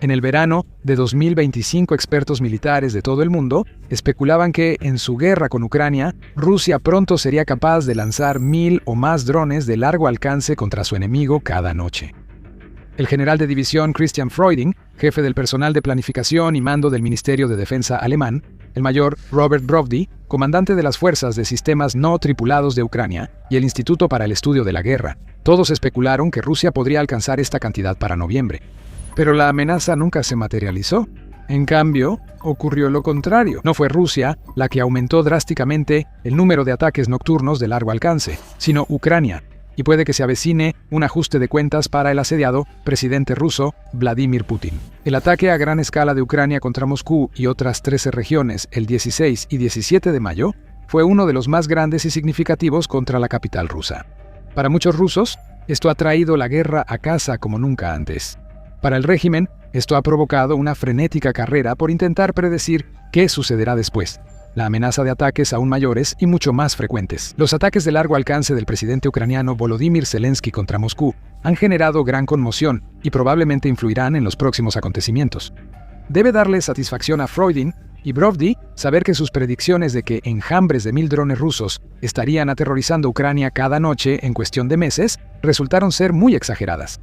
En el verano de 2025, expertos militares de todo el mundo especulaban que, en su guerra con Ucrania, Rusia pronto sería capaz de lanzar 1000 o más drones de largo alcance contra su enemigo cada noche. El general de división Christian Freuding, jefe del personal de planificación y mando del Ministerio de Defensa alemán, el mayor Robert Brovdi, comandante de las fuerzas de sistemas no tripulados de Ucrania, y el Instituto para el Estudio de la Guerra, todos especularon que Rusia podría alcanzar esta cantidad para noviembre. Pero la amenaza nunca se materializó. En cambio, ocurrió lo contrario. No fue Rusia la que aumentó drásticamente el número de ataques nocturnos de largo alcance, sino Ucrania, y puede que se avecine un ajuste de cuentas para el asediado presidente ruso Vladimir Putin. El ataque a gran escala de Ucrania contra Moscú y otras 13 regiones el 16 y 17 de mayo fue uno de los más grandes y significativos contra la capital rusa. Para muchos rusos, esto ha traído la guerra a casa como nunca antes. Para el régimen, esto ha provocado una frenética carrera por intentar predecir qué sucederá después. La amenaza de ataques aún mayores y mucho más frecuentes. Los ataques de largo alcance del presidente ucraniano Volodymyr Zelensky contra Moscú han generado gran conmoción y probablemente influirán en los próximos acontecimientos. Debe darle satisfacción a Freuding y Brovdi saber que sus predicciones de que enjambres de 1000 drones rusos estarían aterrorizando Ucrania cada noche en cuestión de meses resultaron ser muy exageradas.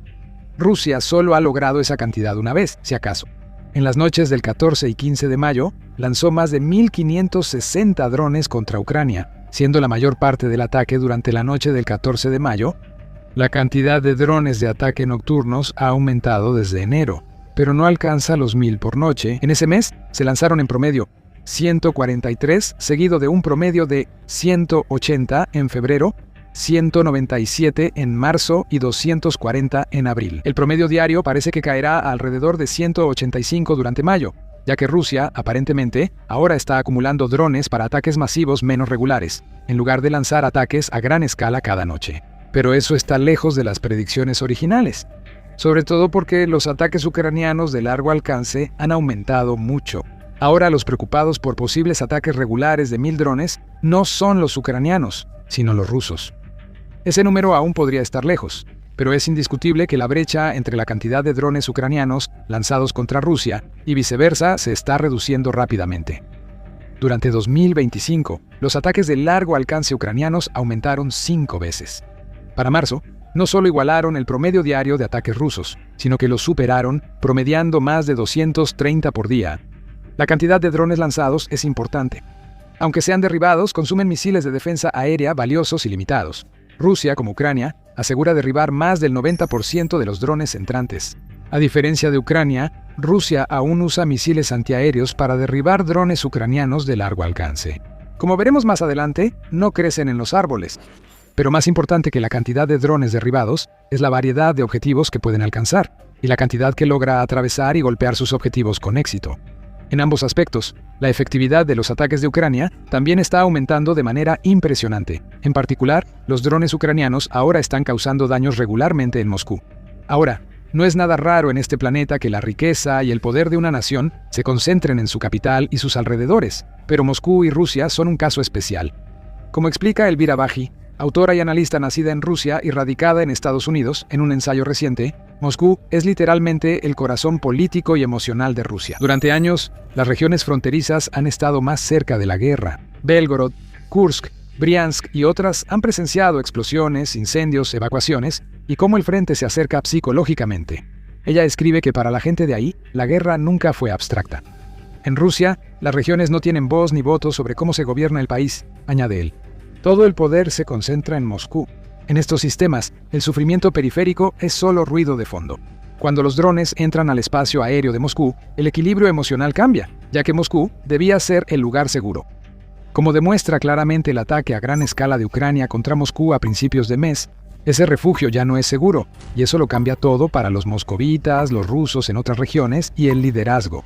Rusia solo ha logrado esa cantidad una vez, si acaso. En las noches del 14 y 15 de mayo, lanzó más de 1560 drones contra Ucrania, siendo la mayor parte del ataque durante la noche del 14 de mayo. La cantidad de drones de ataque nocturnos ha aumentado desde enero, pero no alcanza los 1000 por noche. En ese mes se lanzaron en promedio 143, seguido de un promedio de 180 en febrero, 197 en marzo y 240 en abril. El promedio diario parece que caerá a alrededor de 185 durante mayo, ya que Rusia, aparentemente, ahora está acumulando drones para ataques masivos menos regulares, en lugar de lanzar ataques a gran escala cada noche. Pero eso está lejos de las predicciones originales, sobre todo porque los ataques ucranianos de largo alcance han aumentado mucho. Ahora los preocupados por posibles ataques regulares de 1000 drones no son los ucranianos, sino los rusos. Ese número aún podría estar lejos, pero es indiscutible que la brecha entre la cantidad de drones ucranianos lanzados contra Rusia y viceversa se está reduciendo rápidamente. Durante 2025, los ataques de largo alcance ucranianos aumentaron 5 veces. Para marzo, no solo igualaron el promedio diario de ataques rusos, sino que los superaron, promediando más de 230 por día. La cantidad de drones lanzados es importante. Aunque sean derribados, consumen misiles de defensa aérea valiosos y limitados. Rusia, como Ucrania, asegura derribar más del 90% de los drones entrantes. A diferencia de Ucrania, Rusia aún usa misiles antiaéreos para derribar drones ucranianos de largo alcance. Como veremos más adelante, no crecen en los árboles. Pero más importante que la cantidad de drones derribados es la variedad de objetivos que pueden alcanzar y la cantidad que logra atravesar y golpear sus objetivos con éxito. En ambos aspectos, la efectividad de los ataques de Ucrania también está aumentando de manera impresionante. En particular, los drones ucranianos ahora están causando daños regularmente en Moscú. Ahora, no es nada raro en este planeta que la riqueza y el poder de una nación se concentren en su capital y sus alrededores, pero Moscú y Rusia son un caso especial. Como explica Elvira Baji, autora y analista nacida en Rusia y radicada en Estados Unidos, en un ensayo reciente, Moscú es literalmente el corazón político y emocional de Rusia. Durante años, las regiones fronterizas han estado más cerca de la guerra. Belgorod, Kursk, Briansk y otras han presenciado explosiones, incendios, evacuaciones y cómo el frente se acerca psicológicamente. Ella escribe que para la gente de ahí, la guerra nunca fue abstracta. En Rusia, las regiones no tienen voz ni voto sobre cómo se gobierna el país, añade él. Todo el poder se concentra en Moscú. En estos sistemas, el sufrimiento periférico es solo ruido de fondo. Cuando los drones entran al espacio aéreo de Moscú, el equilibrio emocional cambia, ya que Moscú debía ser el lugar seguro. Como demuestra claramente el ataque a gran escala de Ucrania contra Moscú a principios de mes, ese refugio ya no es seguro, y eso lo cambia todo para los moscovitas, los rusos en otras regiones y el liderazgo.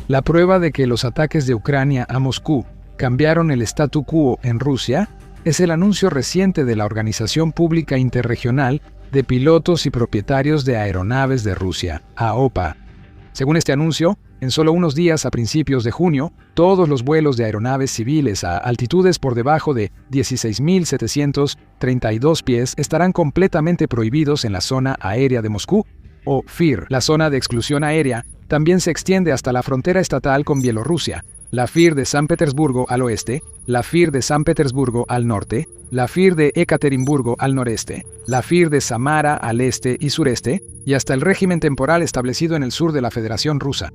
La prueba de que los ataques de Ucrania a Moscú cambiaron el statu quo en Rusia es el anuncio reciente de la Organización Pública Interregional de Pilotos y Propietarios de Aeronaves de Rusia, AOPA. Según este anuncio, en solo unos días a principios de junio, todos los vuelos de aeronaves civiles a altitudes por debajo de 16.732 pies estarán completamente prohibidos en la zona aérea de Moscú, o FIR, la zona de exclusión aérea, también se extiende hasta la frontera estatal con Bielorrusia, la FIR de San Petersburgo al oeste, la FIR de San Petersburgo al norte, la FIR de Ekaterimburgo al noreste, la FIR de Samara al este y sureste, y hasta el régimen temporal establecido en el sur de la Federación Rusa.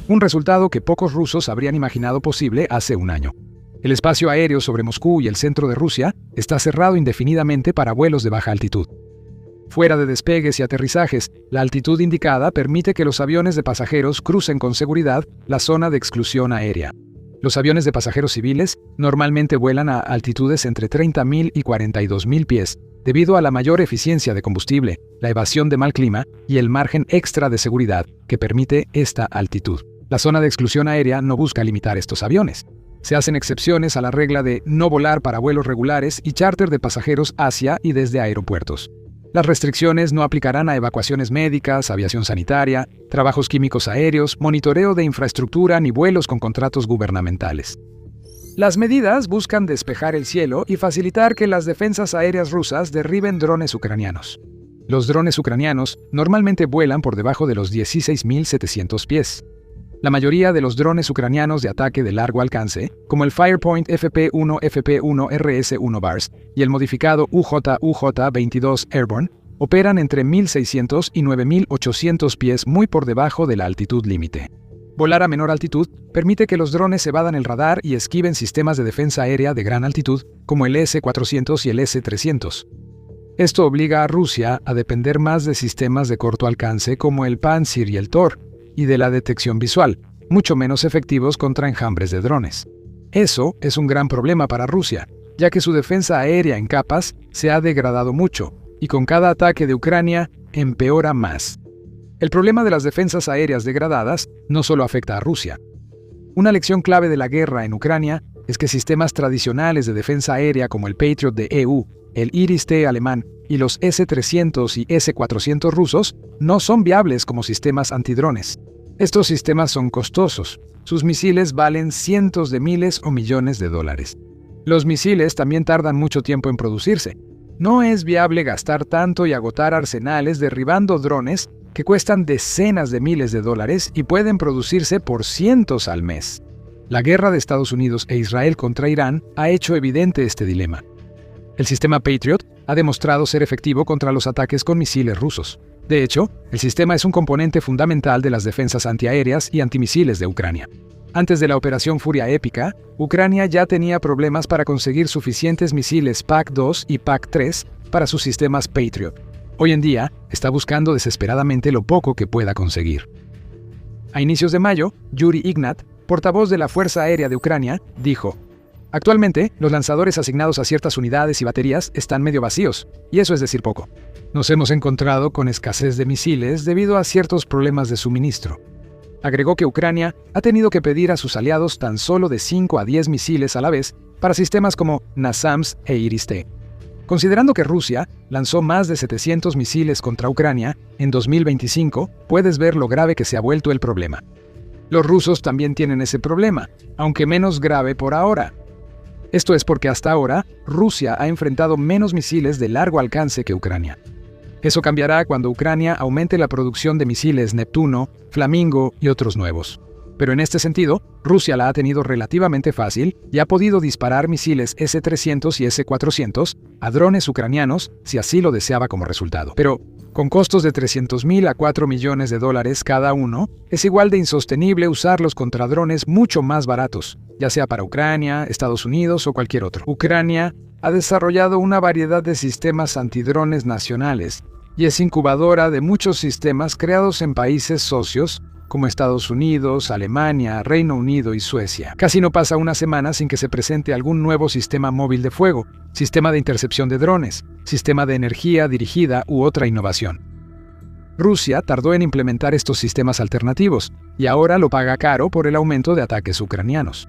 Un resultado que pocos rusos habrían imaginado posible hace un año. El espacio aéreo sobre Moscú y el centro de Rusia está cerrado indefinidamente para vuelos de baja altitud. Fuera de despegues y aterrizajes, la altitud indicada permite que los aviones de pasajeros crucen con seguridad la zona de exclusión aérea. Los aviones de pasajeros civiles normalmente vuelan a altitudes entre 30.000 y 42.000 pies, debido a la mayor eficiencia de combustible, la evasión de mal clima y el margen extra de seguridad que permite esta altitud. La zona de exclusión aérea no busca limitar estos aviones. Se hacen excepciones a la regla de no volar para vuelos regulares y charter de pasajeros hacia y desde aeropuertos. Las restricciones no aplicarán a evacuaciones médicas, aviación sanitaria, trabajos químicos aéreos, monitoreo de infraestructura ni vuelos con contratos gubernamentales. Las medidas buscan despejar el cielo y facilitar que las defensas aéreas rusas derriben drones ucranianos. Los drones ucranianos normalmente vuelan por debajo de los 16.700 pies. La mayoría de los drones ucranianos de ataque de largo alcance, como el Firepoint FP-1 FP-1 RS-1 BARS y el modificado UJ-22 Airborne, operan entre 1.600 y 9.800 pies muy por debajo de la altitud límite. Volar a menor altitud permite que los drones evadan el radar y esquiven sistemas de defensa aérea de gran altitud, como el S-400 y el S-300. Esto obliga a Rusia a depender más de sistemas de corto alcance como el Pantsir y el Tor, y de la detección visual, mucho menos efectivos contra enjambres de drones. Eso es un gran problema para Rusia, ya que su defensa aérea en capas se ha degradado mucho, y con cada ataque de Ucrania empeora más. El problema de las defensas aéreas degradadas no solo afecta a Rusia. Una lección clave de la guerra en Ucrania es que sistemas tradicionales de defensa aérea como el Patriot de EU, el Iris-T alemán y los S-300 y S-400 rusos no son viables como sistemas antidrones. Estos sistemas son costosos. Sus misiles valen cientos de miles o millones de dólares. Los misiles también tardan mucho tiempo en producirse. No es viable gastar tanto y agotar arsenales derribando drones que cuestan decenas de miles de dólares y pueden producirse por cientos al mes. La guerra de Estados Unidos e Israel contra Irán ha hecho evidente este dilema. El sistema Patriot ha demostrado ser efectivo contra los ataques con misiles rusos. De hecho, el sistema es un componente fundamental de las defensas antiaéreas y antimisiles de Ucrania. Antes de la Operación Furia Épica, Ucrania ya tenía problemas para conseguir suficientes misiles PAC-2 y PAC-3 para sus sistemas Patriot. Hoy en día, está buscando desesperadamente lo poco que pueda conseguir. A inicios de mayo, Yuri Ignat, portavoz de la Fuerza Aérea de Ucrania, dijo: "Actualmente, los lanzadores asignados a ciertas unidades y baterías están medio vacíos, y eso es decir poco. Nos hemos encontrado con escasez de misiles debido a ciertos problemas de suministro". Agregó que Ucrania ha tenido que pedir a sus aliados tan solo de 5 a 10 misiles a la vez para sistemas como NASAMS e Iris-T. Considerando que Rusia lanzó más de 700 misiles contra Ucrania en 2025, puedes ver lo grave que se ha vuelto el problema. Los rusos también tienen ese problema, aunque menos grave por ahora. Esto es porque hasta ahora, Rusia ha enfrentado menos misiles de largo alcance que Ucrania. Eso cambiará cuando Ucrania aumente la producción de misiles Neptuno, Flamingo y otros nuevos. Pero en este sentido, Rusia la ha tenido relativamente fácil y ha podido disparar misiles S-300 y S-400 a drones ucranianos si así lo deseaba como resultado. Pero, con costos de $300,000 a $4 millones cada uno, es igual de insostenible usarlos contra drones mucho más baratos, ya sea para Ucrania, Estados Unidos o cualquier otro. Ucrania ha desarrollado una variedad de sistemas antidrones nacionales y es incubadora de muchos sistemas creados en países socios como Estados Unidos, Alemania, Reino Unido y Suecia. Casi no pasa una semana sin que se presente algún nuevo sistema móvil de fuego, sistema de intercepción de drones, sistema de energía dirigida u otra innovación. Rusia tardó en implementar estos sistemas alternativos y ahora lo paga caro por el aumento de ataques ucranianos.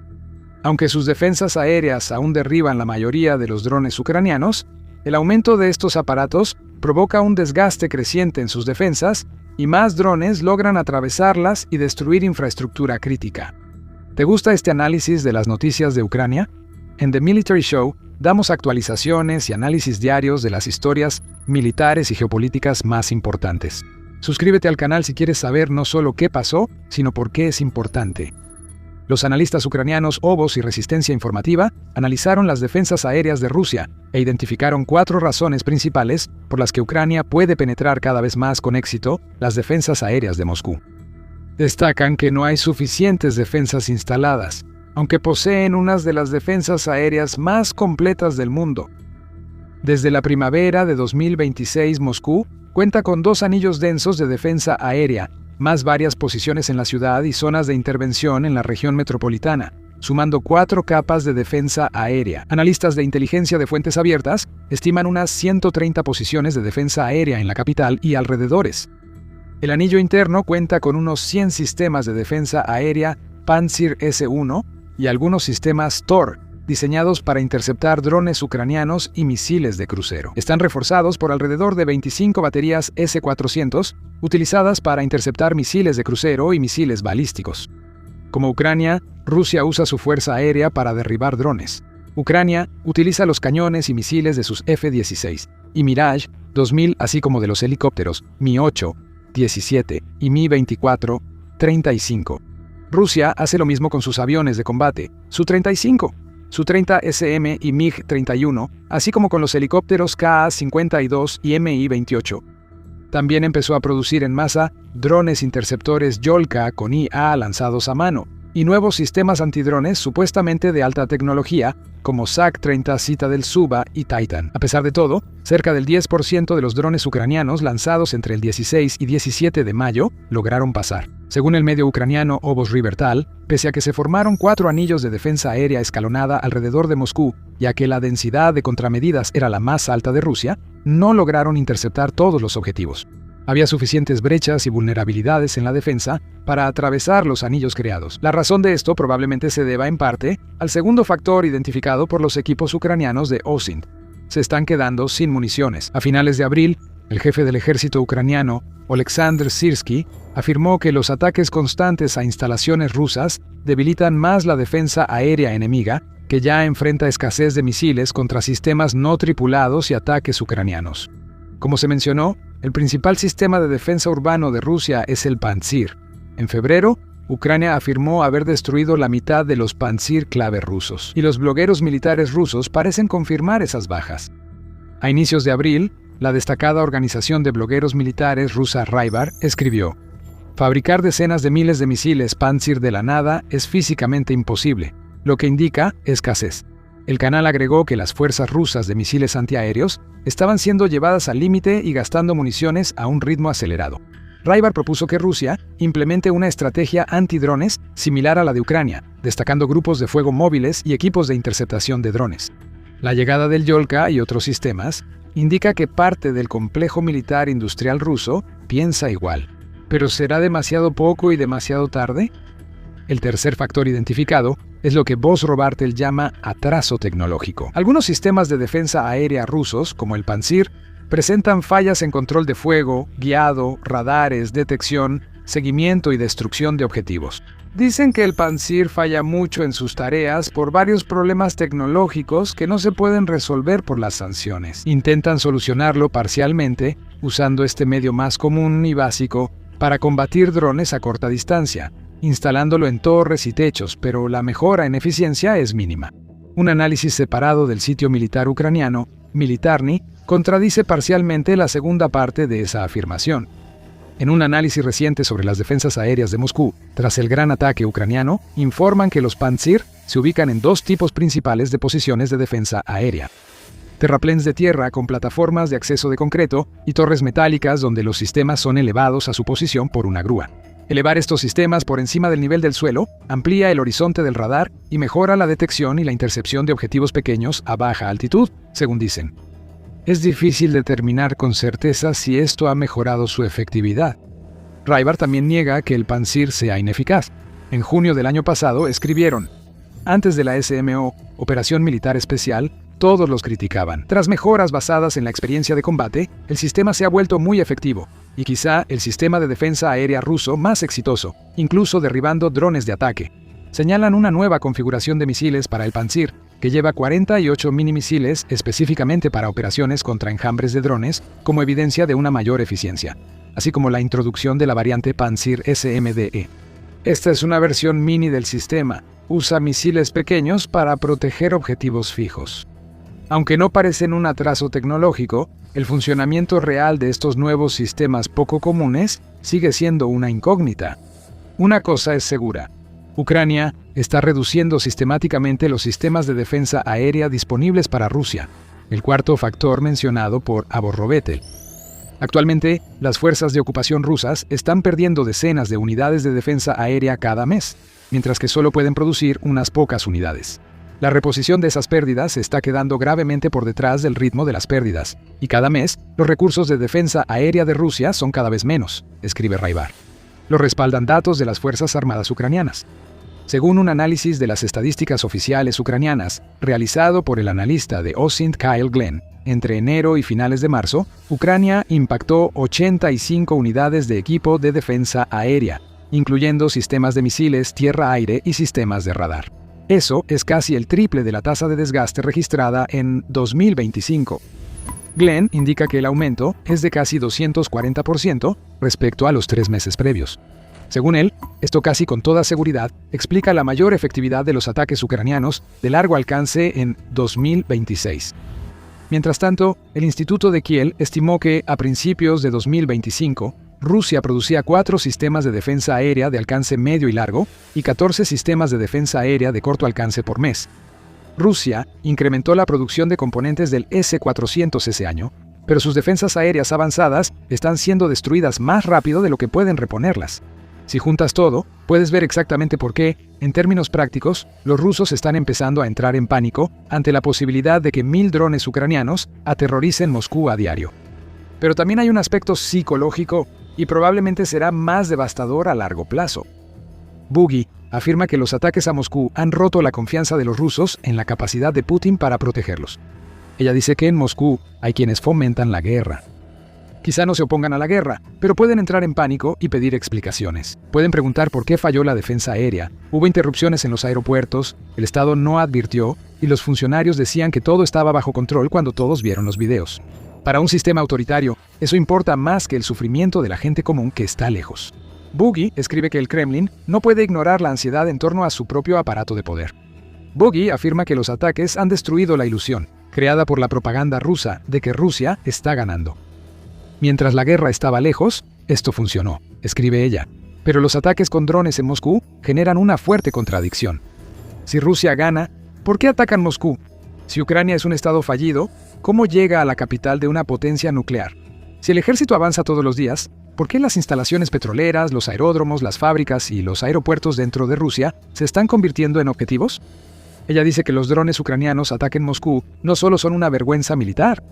Aunque sus defensas aéreas aún derriban la mayoría de los drones ucranianos, el aumento de estos aparatos provoca un desgaste creciente en sus defensas y más drones logran atravesarlas y destruir infraestructura crítica. ¿Te gusta este análisis de las noticias de Ucrania? En The Military Show damos actualizaciones y análisis diarios de las historias militares y geopolíticas más importantes. Suscríbete al canal si quieres saber no solo qué pasó, sino por qué es importante. Los analistas ucranianos Ovos y Resistencia Informativa analizaron las defensas aéreas de Rusia e identificaron 4 razones principales por las que Ucrania puede penetrar cada vez más con éxito las defensas aéreas de Moscú. Destacan que no hay suficientes defensas instaladas, aunque poseen unas de las defensas aéreas más completas del mundo. Desde la primavera de 2026, Moscú cuenta con 2 anillos densos de defensa aérea, más varias posiciones en la ciudad y zonas de intervención en la región metropolitana, sumando 4 capas de defensa aérea. Analistas de inteligencia de fuentes abiertas estiman unas 130 posiciones de defensa aérea en la capital y alrededores. El anillo interno cuenta con unos 100 sistemas de defensa aérea Pantsir S-1 y algunos sistemas Tor, diseñados para interceptar drones ucranianos y misiles de crucero. Están reforzados por alrededor de 25 baterías S-400, utilizadas para interceptar misiles de crucero y misiles balísticos. Como Ucrania, Rusia usa su fuerza aérea para derribar drones. Ucrania utiliza los cañones y misiles de sus F-16 y Mirage 2000, así como de los helicópteros Mi-8, 17 y Mi-24, 35. Rusia hace lo mismo con sus aviones de combate, Su-35, Su-30SM y MiG-31, así como con los helicópteros Ka-52 y Mi-28. También empezó a producir en masa drones interceptores Yolka con IA lanzados a mano y nuevos sistemas antidrones supuestamente de alta tecnología como SAC-30 Citadel Suba y Titan. A pesar de todo, cerca del 10% de los drones ucranianos lanzados entre el 16 y 17 de mayo lograron pasar. Según el medio ucraniano Ovos Rivertal, pese a que se formaron 4 anillos de defensa aérea escalonada alrededor de Moscú, ya que la densidad de contramedidas era la más alta de Rusia, no lograron interceptar todos los objetivos. Había suficientes brechas y vulnerabilidades en la defensa para atravesar los anillos creados. La razón de esto probablemente se deba en parte al segundo factor identificado por los equipos ucranianos de OSINT. Se están quedando sin municiones. A finales de abril, el jefe del ejército ucraniano, Oleksandr Syrskyi, afirmó que los ataques constantes a instalaciones rusas debilitan más la defensa aérea enemiga, que ya enfrenta escasez de misiles contra sistemas no tripulados y ataques ucranianos. Como se mencionó, el principal sistema de defensa urbano de Rusia es el Pantsir. En febrero, Ucrania afirmó haber destruido la mitad de los Pantsir clave rusos, y los blogueros militares rusos parecen confirmar esas bajas. A inicios de abril, la destacada organización de blogueros militares rusa Rybar escribió: «Fabricar decenas de miles de misiles Pantsir de la nada es físicamente imposible, lo que indica escasez». El canal agregó que las fuerzas rusas de misiles antiaéreos estaban siendo llevadas al límite y gastando municiones a un ritmo acelerado. Rybar propuso que Rusia implemente una estrategia antidrones similar a la de Ucrania, destacando grupos de fuego móviles y equipos de interceptación de drones. La llegada del Yolka y otros sistemas indica que parte del complejo militar industrial ruso piensa igual. ¿Pero será demasiado poco y demasiado tarde? El tercer factor identificado es lo que Vos Robartel llama atraso tecnológico. Algunos sistemas de defensa aérea rusos, como el Pantsir, presentan fallas en control de fuego, guiado, radares, detección, seguimiento y destrucción de objetivos. Dicen que el Pantsir falla mucho en sus tareas por varios problemas tecnológicos que no se pueden resolver por las sanciones. Intentan solucionarlo parcialmente, usando este medio más común y básico para combatir drones a corta distancia, instalándolo en torres y techos, pero la mejora en eficiencia es mínima. Un análisis separado del sitio militar ucraniano, Militarny, contradice parcialmente la segunda parte de esa afirmación. En un análisis reciente sobre las defensas aéreas de Moscú, tras el gran ataque ucraniano, informan que los Pantsir se ubican en 2 tipos principales de posiciones de defensa aérea: terraplens de tierra con plataformas de acceso de concreto y torres metálicas donde los sistemas son elevados a su posición por una grúa. Elevar estos sistemas por encima del nivel del suelo amplía el horizonte del radar y mejora la detección y la intercepción de objetivos pequeños a baja altitud, según dicen. Es difícil determinar con certeza si esto ha mejorado su efectividad. Rybar también niega que el Pantsir sea ineficaz. En junio del año pasado escribieron: antes de la SMO, Operación Militar Especial, todos los criticaban. Tras mejoras basadas en la experiencia de combate, el sistema se ha vuelto muy efectivo, y quizá el sistema de defensa aérea ruso más exitoso, incluso derribando drones de ataque. Señalan una nueva configuración de misiles para el Pantsir, que lleva 48 minimisiles específicamente para operaciones contra enjambres de drones como evidencia de una mayor eficiencia, así como la introducción de la variante Pantsir SMDE. Esta es una versión mini del sistema. Usa misiles pequeños para proteger objetivos fijos. Aunque no parecen un atraso tecnológico, el funcionamiento real de estos nuevos sistemas poco comunes sigue siendo una incógnita. Una cosa es segura: Ucrania está reduciendo sistemáticamente los sistemas de defensa aérea disponibles para Rusia, el cuarto factor mencionado por Aborrovetel. Actualmente, las fuerzas de ocupación rusas están perdiendo decenas de unidades de defensa aérea cada mes, mientras que solo pueden producir unas pocas unidades. La reposición de esas pérdidas está quedando gravemente por detrás del ritmo de las pérdidas, y cada mes los recursos de defensa aérea de Rusia son cada vez menos, escribe Raibar. Lo respaldan datos de las Fuerzas Armadas ucranianas. Según un análisis de las estadísticas oficiales ucranianas, realizado por el analista de OSINT Kyle Glenn, entre enero y finales de marzo, Ucrania impactó 85 unidades de equipo de defensa aérea, incluyendo sistemas de misiles tierra-aire y sistemas de radar. Eso es casi el triple de la tasa de desgaste registrada en 2025. Glenn indica que el aumento es de casi 240% respecto a los 3 meses previos. Según él, esto casi con toda seguridad explica la mayor efectividad de los ataques ucranianos de largo alcance en 2026. Mientras tanto, el Instituto de Kiel estimó que, a principios de 2025, Rusia producía 4 sistemas de defensa aérea de alcance medio y largo y 14 sistemas de defensa aérea de corto alcance por mes. Rusia incrementó la producción de componentes del S-400 ese año, pero sus defensas aéreas avanzadas están siendo destruidas más rápido de lo que pueden reponerlas. Si juntas todo, puedes ver exactamente por qué, en términos prácticos, los rusos están empezando a entrar en pánico ante la posibilidad de que 1000 drones ucranianos aterroricen Moscú a diario. Pero también hay un aspecto psicológico y probablemente será más devastador a largo plazo. Boogie afirma que los ataques a Moscú han roto la confianza de los rusos en la capacidad de Putin para protegerlos. Ella dice que en Moscú hay quienes fomentan la guerra. Quizá no se opongan a la guerra, pero pueden entrar en pánico y pedir explicaciones. Pueden preguntar por qué falló la defensa aérea, hubo interrupciones en los aeropuertos, el Estado no advirtió y los funcionarios decían que todo estaba bajo control cuando todos vieron los videos. Para un sistema autoritario, eso importa más que el sufrimiento de la gente común que está lejos. Boogie escribe que el Kremlin no puede ignorar la ansiedad en torno a su propio aparato de poder. Boogie afirma que los ataques han destruido la ilusión, creada por la propaganda rusa, de que Rusia está ganando. Mientras la guerra estaba lejos, esto funcionó, escribe ella. Pero los ataques con drones en Moscú generan una fuerte contradicción. Si Rusia gana, ¿por qué atacan Moscú? Si Ucrania es un estado fallido, ¿cómo llega a la capital de una potencia nuclear? Si el ejército avanza todos los días, ¿por qué las instalaciones petroleras, los aeródromos, las fábricas y los aeropuertos dentro de Rusia se están convirtiendo en objetivos? Ella dice que los drones ucranianos ataquen Moscú no solo son una vergüenza militar.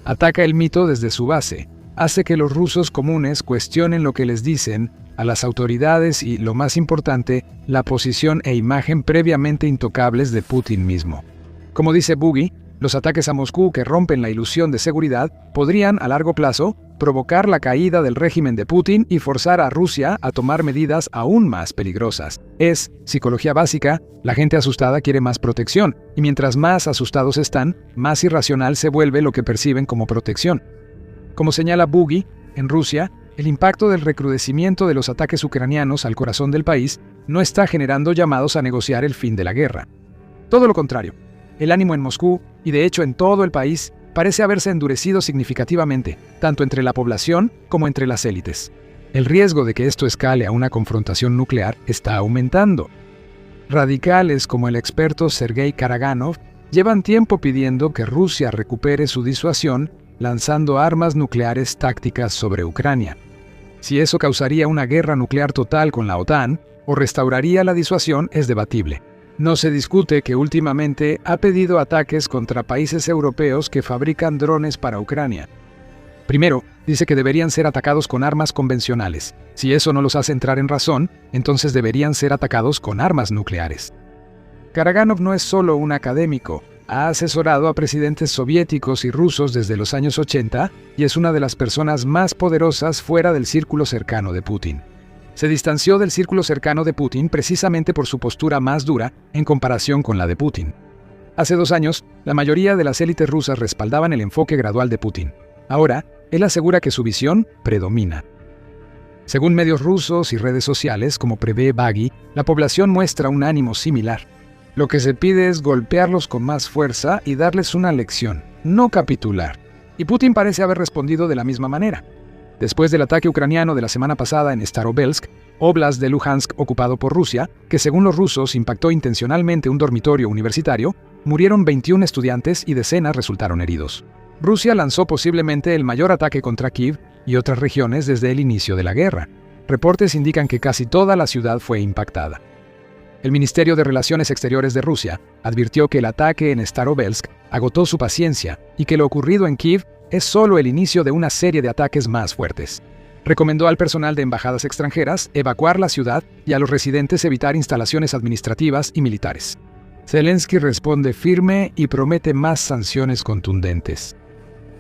Ataca el mito desde su base. Hace que los rusos comunes cuestionen lo que les dicen a las autoridades y, lo más importante, la posición e imagen previamente intocables de Putin mismo. Como dice Boogie, los ataques a Moscú que rompen la ilusión de seguridad podrían, a largo plazo, provocar la caída del régimen de Putin y forzar a Rusia a tomar medidas aún más peligrosas. Es psicología básica, la gente asustada quiere más protección, y mientras más asustados están, más irracional se vuelve lo que perciben como protección. Como señala Boogie, en Rusia, el impacto del recrudecimiento de los ataques ucranianos al corazón del país no está generando llamados a negociar el fin de la guerra. Todo lo contrario, el ánimo en Moscú, y de hecho en todo el país, parece haberse endurecido significativamente, tanto entre la población como entre las élites. El riesgo de que esto escale a una confrontación nuclear está aumentando. Radicales como el experto Sergei Karaganov llevan tiempo pidiendo que Rusia recupere su disuasión lanzando armas nucleares tácticas sobre Ucrania. Si eso causaría una guerra nuclear total con la OTAN o restauraría la disuasión es debatible. No se discute que últimamente ha pedido ataques contra países europeos que fabrican drones para Ucrania. Primero, dice que deberían ser atacados con armas convencionales. Si eso no los hace entrar en razón, entonces deberían ser atacados con armas nucleares. Karaganov no es solo un académico. Ha asesorado a presidentes soviéticos y rusos desde los años 80 y es una de las personas más poderosas fuera del círculo cercano de Putin. Se distanció del círculo cercano de Putin precisamente por su postura más dura en comparación con la de Putin. Hace 2 años, la mayoría de las élites rusas respaldaban el enfoque gradual de Putin. Ahora, él asegura que su visión predomina. Según medios rusos y redes sociales, como prevé Bagui, la población muestra un ánimo similar. Lo que se pide es golpearlos con más fuerza y darles una lección, no capitular. Y Putin parece haber respondido de la misma manera. Después del ataque ucraniano de la semana pasada en Starovelsk, oblast de Luhansk ocupado por Rusia, que según los rusos impactó intencionalmente un dormitorio universitario, murieron 21 estudiantes y decenas resultaron heridos. Rusia lanzó posiblemente el mayor ataque contra Kiev y otras regiones desde el inicio de la guerra. Reportes indican que casi toda la ciudad fue impactada. El Ministerio de Relaciones Exteriores de Rusia advirtió que el ataque en Starovelsk agotó su paciencia y que lo ocurrido en Kiev es solo el inicio de una serie de ataques más fuertes. Recomendó al personal de embajadas extranjeras evacuar la ciudad y a los residentes evitar instalaciones administrativas y militares. Zelensky responde firme y promete más sanciones contundentes.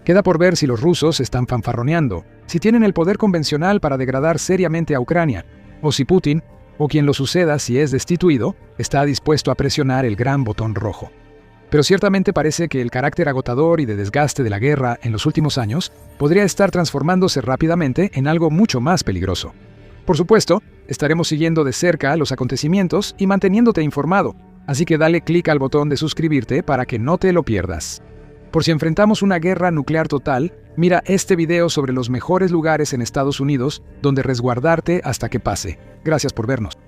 Queda por ver si los rusos están fanfarroneando, si tienen el poder convencional para degradar seriamente a Ucrania, o si Putin, o quien lo suceda si es destituido, está dispuesto a presionar el gran botón rojo. Pero ciertamente parece que el carácter agotador y de desgaste de la guerra en los últimos años podría estar transformándose rápidamente en algo mucho más peligroso. Por supuesto, estaremos siguiendo de cerca los acontecimientos y manteniéndote informado, así que dale clic al botón de suscribirte para que no te lo pierdas. Por si enfrentamos una guerra nuclear total, mira este video sobre los mejores lugares en Estados Unidos donde resguardarte hasta que pase. Gracias por vernos.